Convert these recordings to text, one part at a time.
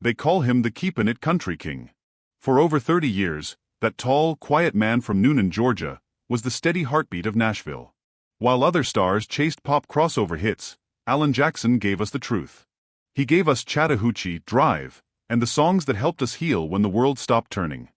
They call him the Keepin' It Country King. For over 30 years, that tall, quiet man from Noonan, Georgia, was the steady heartbeat of Nashville. While other stars chased pop crossover hits, Alan Jackson gave us the truth. He gave us Chattahoochee, Drive, and the songs that helped us heal when the world stopped turning.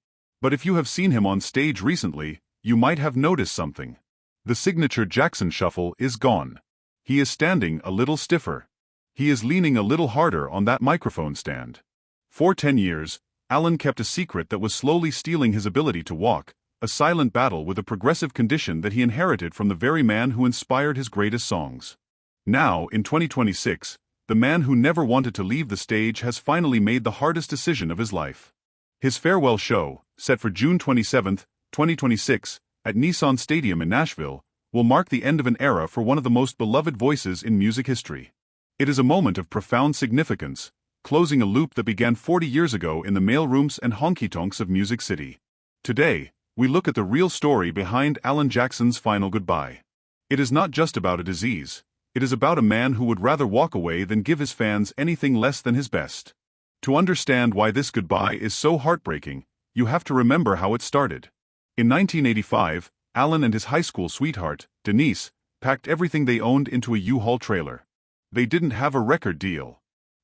But if you have seen him on stage recently, you might have noticed something. The signature Jackson shuffle is gone. He is standing a little stiffer. He is leaning a little harder on that microphone stand. For 10 years, Alan kept a secret that was slowly stealing his ability to walk, a silent battle with a progressive condition that he inherited from the very man who inspired his greatest songs. Now, in 2026, the man who never wanted to leave the stage has finally made the hardest decision of his life. His farewell show, set for June 27, 2026, at Nissan Stadium in Nashville, will mark the end of an era for one of the most beloved voices in music history. It is a moment of profound significance, closing a loop that began 40 years ago in the mailrooms and honky-tonks of Music City. Today, we look at the real story behind Alan Jackson's final goodbye. It is not just about a disease. It is about a man who would rather walk away than give his fans anything less than his best. To understand why this goodbye is so heartbreaking, you have to remember how it started. In 1985, Alan and his high school sweetheart, Denise, packed everything they owned into a U-Haul trailer. They didn't have a record deal.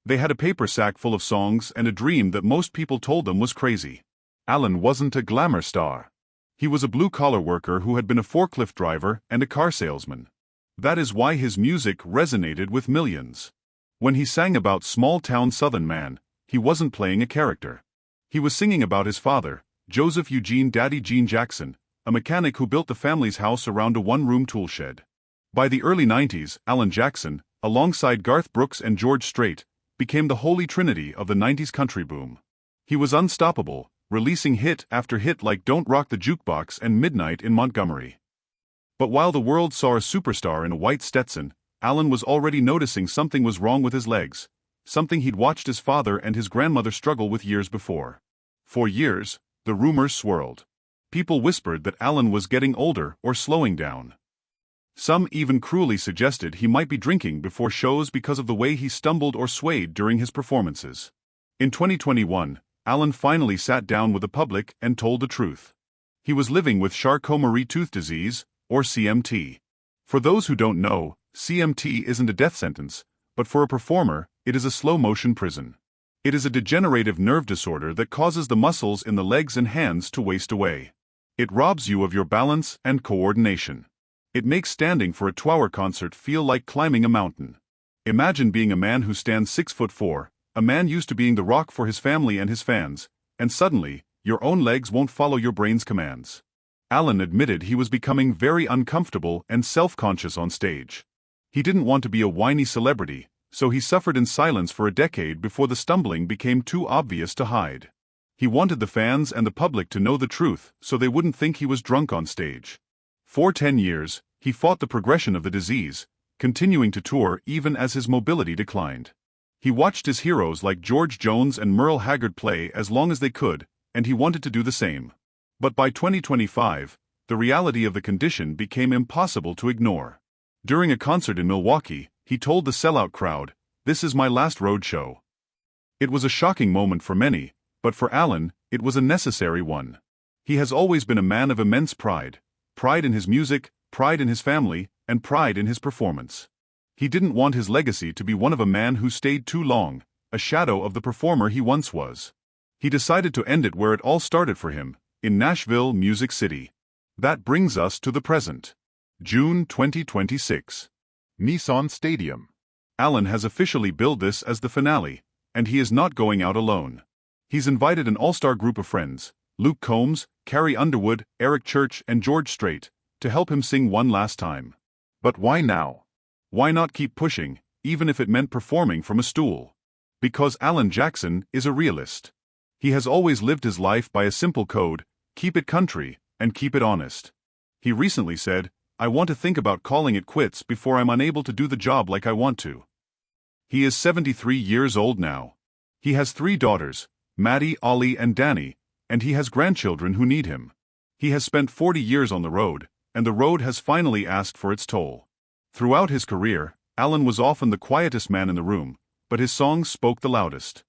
They had a paper sack full of songs and a dream that most people told them was crazy. Alan wasn't a glamour star. He was a blue-collar worker who had been a forklift driver and a car salesman. That is why his music resonated with millions. When he sang about small-town Southern man, he wasn't playing a character. He was singing about his father, Joseph Eugene Daddy Gene Jackson, a mechanic who built the family's house around a one-room tool shed. By the early 90s, Alan Jackson, alongside Garth Brooks and George Strait, became the holy trinity of the 90s country boom. He was unstoppable, releasing hit after hit like Don't Rock the Jukebox and Midnight in Montgomery. But while the world saw a superstar in a white Stetson, Alan was already noticing something was wrong with his legs, something he'd watched his father and his grandmother struggle with years before. For years, the rumors swirled. People whispered that Alan was getting older or slowing down. Some even cruelly suggested he might be drinking before shows because of the way he stumbled or swayed during his performances. In 2021, Alan finally sat down with the public and told the truth. He was living with Charcot-Marie-Tooth disease, or CMT. For those who don't know, CMT isn't a death sentence, but for a performer, it is a slow-motion prison. It is a degenerative nerve disorder that causes the muscles in the legs and hands to waste away. It robs you of your balance and coordination. It makes standing for a 2-hour concert feel like climbing a mountain. Imagine being a man who stands 6'4", a man used to being the rock for his family and his fans, and suddenly, your own legs won't follow your brain's commands. Alan admitted he was becoming very uncomfortable and self-conscious on stage. He didn't want to be a whiny celebrity, so he suffered in silence for a decade before the stumbling became too obvious to hide. He wanted the fans and the public to know the truth so they wouldn't think he was drunk on stage. For 10 years, he fought the progression of the disease, continuing to tour even as his mobility declined. He watched his heroes like George Jones and Merle Haggard play as long as they could, and he wanted to do the same. But by 2025, the reality of the condition became impossible to ignore. During a concert in Milwaukee, he told the sellout crowd, "This is my last road show." It was a shocking moment for many, but for Alan, it was a necessary one. He has always been a man of immense pride. Pride in his music, pride in his family, and pride in his performance. He didn't want his legacy to be one of a man who stayed too long, a shadow of the performer he once was. He decided to end it where it all started for him, in Nashville, Music City. That brings us to the present. June 2026. Nissan Stadium. Alan has officially billed this as the finale, and he is not going out alone. He's invited an all-star group of friends, Luke Combs, Carrie Underwood, Eric Church, and George Strait, to help him sing one last time. But why now? Why not keep pushing, even if it meant performing from a stool? Because Alan Jackson is a realist. He has always lived his life by a simple code: keep it country, and keep it honest. He recently said, "I want to think about calling it quits before I'm unable to do the job like I want to." He is 73 years old now. He has 3 daughters, Maddie, Ollie, and Danny, and he has grandchildren who need him. He has spent 40 years on the road, and the road has finally asked for its toll. Throughout his career, Alan was often the quietest man in the room, but his songs spoke the loudest.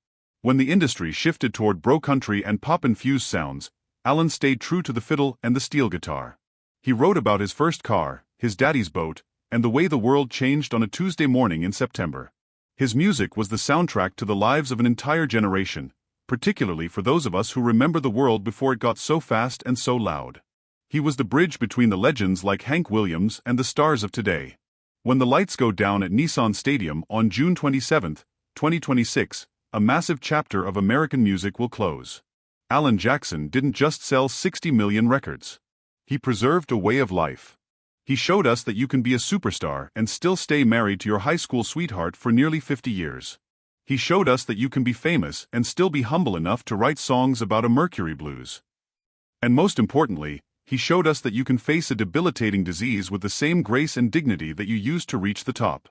When the industry shifted toward bro-country and pop-infused sounds, Alan stayed true to the fiddle and the steel guitar. He wrote about his first car, his daddy's boat, and the way the world changed on a Tuesday morning in September. His music was the soundtrack to the lives of an entire generation, particularly for those of us who remember the world before it got so fast and so loud. He was the bridge between the legends like Hank Williams and the stars of today. When the lights go down at Nissan Stadium on June 27, 2026, a massive chapter of American music will close. Alan Jackson didn't just sell 60 million records. He preserved a way of life. He showed us that you can be a superstar and still stay married to your high school sweetheart for nearly 50 years. He showed us that you can be famous and still be humble enough to write songs about a Mercury blues. And most importantly, he showed us that you can face a debilitating disease with the same grace and dignity that you used to reach the top.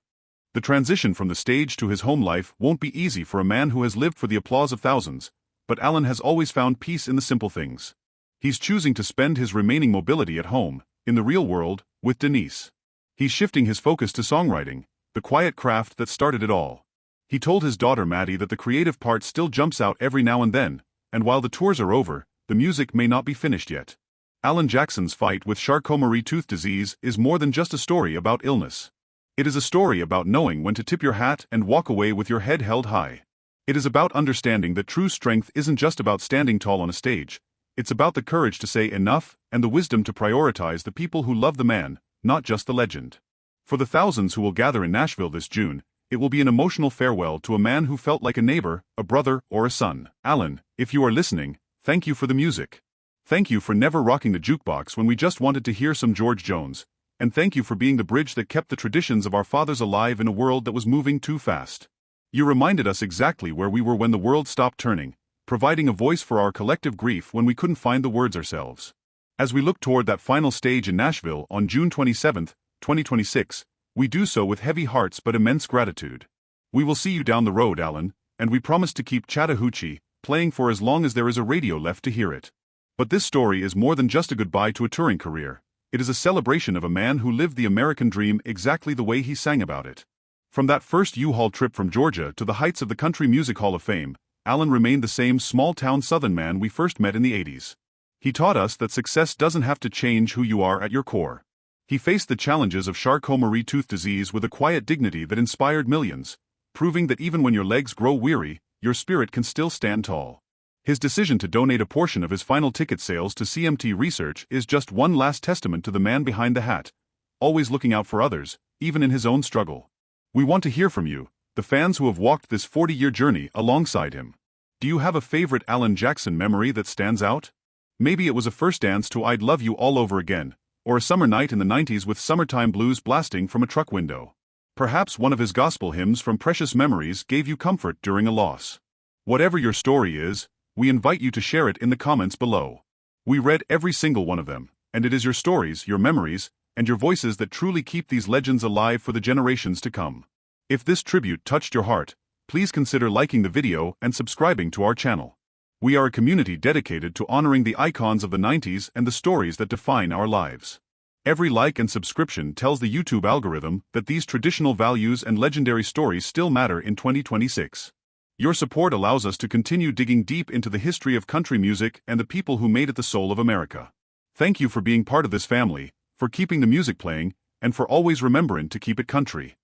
The transition from the stage to his home life won't be easy for a man who has lived for the applause of thousands, but Alan has always found peace in the simple things. He's choosing to spend his remaining mobility at home, in the real world, with Denise. He's shifting his focus to songwriting, the quiet craft that started it all. He told his daughter Maddie that the creative part still jumps out every now and then, and while the tours are over, the music may not be finished yet. Alan Jackson's fight with Charcot-Marie-Tooth disease is more than just a story about illness. It is a story about knowing when to tip your hat and walk away with your head held high. It is about understanding that true strength isn't just about standing tall on a stage. It's about the courage to say enough and the wisdom to prioritize the people who love the man, not just the legend. For the thousands who will gather in Nashville this June, it will be an emotional farewell to a man who felt like a neighbor, a brother, or a son. Alan, if you are listening, thank you for the music. Thank you for never rocking the jukebox when we just wanted to hear some George Jones. And thank you for being the bridge that kept the traditions of our fathers alive in a world that was moving too fast. You reminded us exactly where we were when the world stopped turning, providing a voice for our collective grief when we couldn't find the words ourselves. As we look toward that final stage in Nashville on June 27, 2026, we do so with heavy hearts but immense gratitude. We will see you down the road, Alan, and we promise to keep Chattahoochee playing for as long as there is a radio left to hear it. But this story is more than just a goodbye to a touring career. It is a celebration of a man who lived the American dream exactly the way he sang about it. From that first U-Haul trip from Georgia to the heights of the Country Music Hall of Fame, Alan remained the same small-town Southern man we first met in the 80s. He taught us that success doesn't have to change who you are at your core. He faced the challenges of Charcot-Marie-Tooth disease with a quiet dignity that inspired millions, proving that even when your legs grow weary, your spirit can still stand tall. His decision to donate a portion of his final ticket sales to CMT Research is just one last testament to the man behind the hat, always looking out for others, even in his own struggle. We want to hear from you, the fans who have walked this 40-year journey alongside him. Do you have a favorite Alan Jackson memory that stands out? Maybe it was a first dance to I'd Love You All Over Again, or a summer night in the 90s with summertime blues blasting from a truck window. Perhaps one of his gospel hymns from Precious Memories gave you comfort during a loss. Whatever your story is, we invite you to share it in the comments below. We read every single one of them, and it is your stories, your memories, and your voices that truly keep these legends alive for the generations to come. If this tribute touched your heart, please consider liking the video and subscribing to our channel. We are a community dedicated to honoring the icons of the 90s and the stories that define our lives. Every like and subscription tells the YouTube algorithm that these traditional values and legendary stories still matter in 2026. Your support allows us to continue digging deep into the history of country music and the people who made it the soul of America. Thank you for being part of this family, for keeping the music playing, and for always remembering to keep it country.